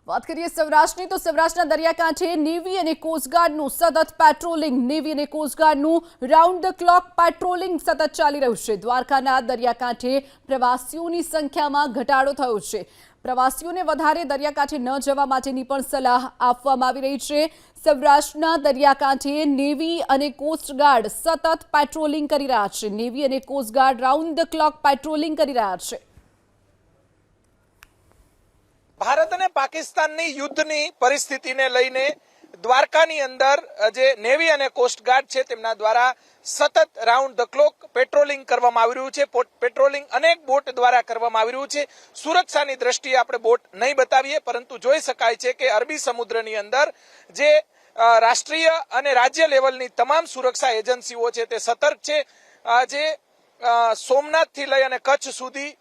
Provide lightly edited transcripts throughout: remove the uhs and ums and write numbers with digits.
વાત કરીએ સૌરાષ્ટ્રની તો સૌરાષ્ટ્રના દરિયાકાંઠે નેવી અને કોસ્ટગાર્ડનું સતત પેટ્રોલિંગ નેવી અને કોસ્ટગાર્ડનું રાઉન્ડ ધ ક્લોક પેટ્રોલિંગ સતત ચાલી રહ્યું છે। દ્વારકાના દરિયાકાંઠે પ્રવાસીઓની સંખ્યામાં ઘટાડો થયો છે। પ્રવાસીઓને વધારે દરિયાકાંઠે ન જવા માટેની પણ સલાહ આપવામાં આવી રહી છે। સૌરાષ્ટ્રના દરિયાકાંઠે નેવી અને કોસ્ટગાર્ડ સતત પેટ્રોલિંગ કરી રહ્યા છે। નેવી અને coastguard round the clock patrolling કરી રહ્યા છે। ભારત અને પાકિસ્તાનની યુદ્ધની પરિસ્થિતિને લઈને દ્વારકાની અંદર જે નેવી અને કોસ્ટગાર્ડ છે તેમના દ્વારા સતત રાઉન્ડ ધ ક્લોક પેટ્રોલિંગ કરવામાં આવી રહ્યું છે। પેટ્રોલિંગ અનેક બોટ દ્વારા કરવામાં આવી રહ્યું છે। સુરક્ષાની દ્રષ્ટિએ આપણે બોટ નહીં બતાવીએ, પરંતુ જોઈ શકાય છે કે અરબી સમુદ્રની અંદર જે રાષ્ટ્રીય અને રાજ્ય લેવલની તમામ સુરક્ષા એજન્સીઓ છે તે સતર્ક છે। જે સોમનાથથી લઈ અને કચ્છ સુધી,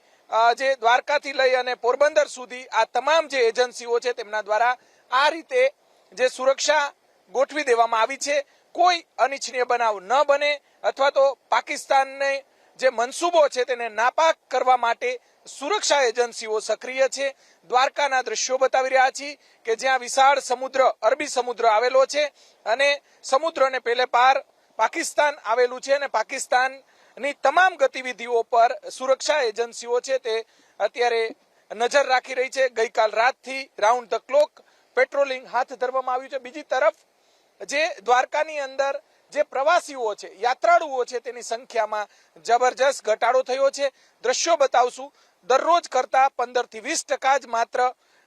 જે દ્વારકાથી લઈ અને પોરબંદર સુધી આ તમામ જે એજન્સીઓ છે તેમના દ્વારા આ રીતે જે સુરક્ષા ગોઠવી દેવામાં આવી છે। કોઈ અનિચ્છનીય બનાવ ન બને અથવા તો પાકિસ્તાનને જે મનસૂબો છે તેને નાપાક કરવા માટે સુરક્ષા એજન્સીઓ સક્રિય છે। દ્વારકાના દ્રશ્યો બતાવી રહ્યા છીએ કે જ્યાં વિશાળ સમુદ્ર, અરબી સમુદ્ર આવેલો છે અને સમુદ્રને પેલે પાર પાકિસ્તાન આવેલું છે અને પાકિસ્તાનની તમામ ગતિવિધિઓ પર સુરક્ષા એજન્સીઓ છે તે અત્યારે નજર રાખી રહી છે। ગઈકાલ રાતથી રાઉન્ડ ધ ક્લોક પેટ્રોલિંગ હાથ ધરવામાં આવ્યું છે। બીજી તરફ જે દ્વારકાની અંદર જે પ્રવાસીઓ છે, યાત્રાળુઓ છે તેની સંખ્યામાં જબરજસ્ત ઘટાડો થયો છે। દ્રશ્યો બતાવશું, દરરોજ કરતા 15 થી 20% જ માત્ર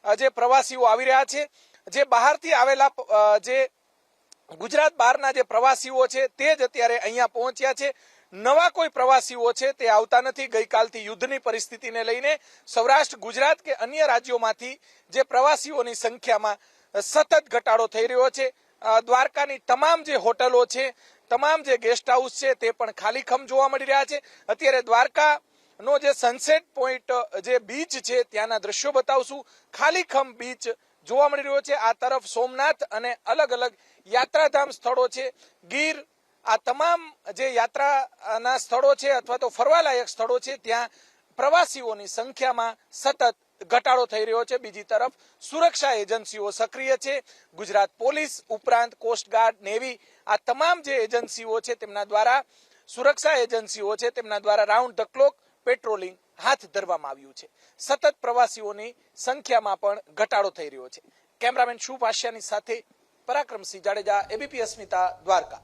જે પ્રવાસીઓ આવી રહ્યા છે। જે બહારથી આવેલા જે ગુજરાત બહારના જે પ્રવાસીઓ છે તે જ અત્યારે અહીંયા પહોંચ્યા છે। નવા કોઈ પ્રવાસીઓ છે તે આવતા નથી। ગઈકાલથી યુદ્ધની પરિસ્થિતિને લઈને સૌરાષ્ટ્ર, ગુજરાત કે અન્ય રાજ્યોમાંથી જે પ્રવાસીઓની સંખ્યામાં સતત ઘટાડો થઈ રહ્યો છે। દ્વારકાની તમામ જે હોટલો છે, તમામ જે ગેસ્ટ હાઉસ છે તે પણ ખાલીખમ જોવા મળી રહ્યા છે। અત્યારે દ્વારકાનો જે સનસેટ પોઈન્ટ જે બીચ છે ત્યાંના દ્રશ્યો બતાવશું। ખાલીખમ બીચ જોવા મળી રહ્યો છે। આ તરફ સોમનાથ અને અલગ અલગ યાત્રાધામ સ્થળો છે, ગીર, આ તમામ જે યાત્રાના સ્થળો છે અથવા તો ફરવાલાયક સ્થળો છે ત્યાં પ્રવાસીઓની સંખ્યામાં સતત ઘટાડો થઈ રહ્યો છે। બીજી તરફ સુરક્ષા એજન્સીઓ સક્રિય છે। ગુજરાત પોલીસ ઉપરાંત કોસ્ટગાર્ડ, નેવી, આ તમામ જે એજન્સીઓ છે તેમના દ્વારા, સુરક્ષા એજન્સીઓ છે તેમના દ્વારા રાઉન્ડ ધ ક્લોક પેટ્રોલિંગ હાથ ધરવામાં આવ્યું છે। સતત પ્રવાસીઓની સંખ્યામાં પણ ઘટાડો થઈ રહ્યો છે। કેમેરામેન શુભ આશિયાની સાથે પરાક્રમસિંહ જાડેજા, એબીપી અસ્મિતા, દ્વારકા।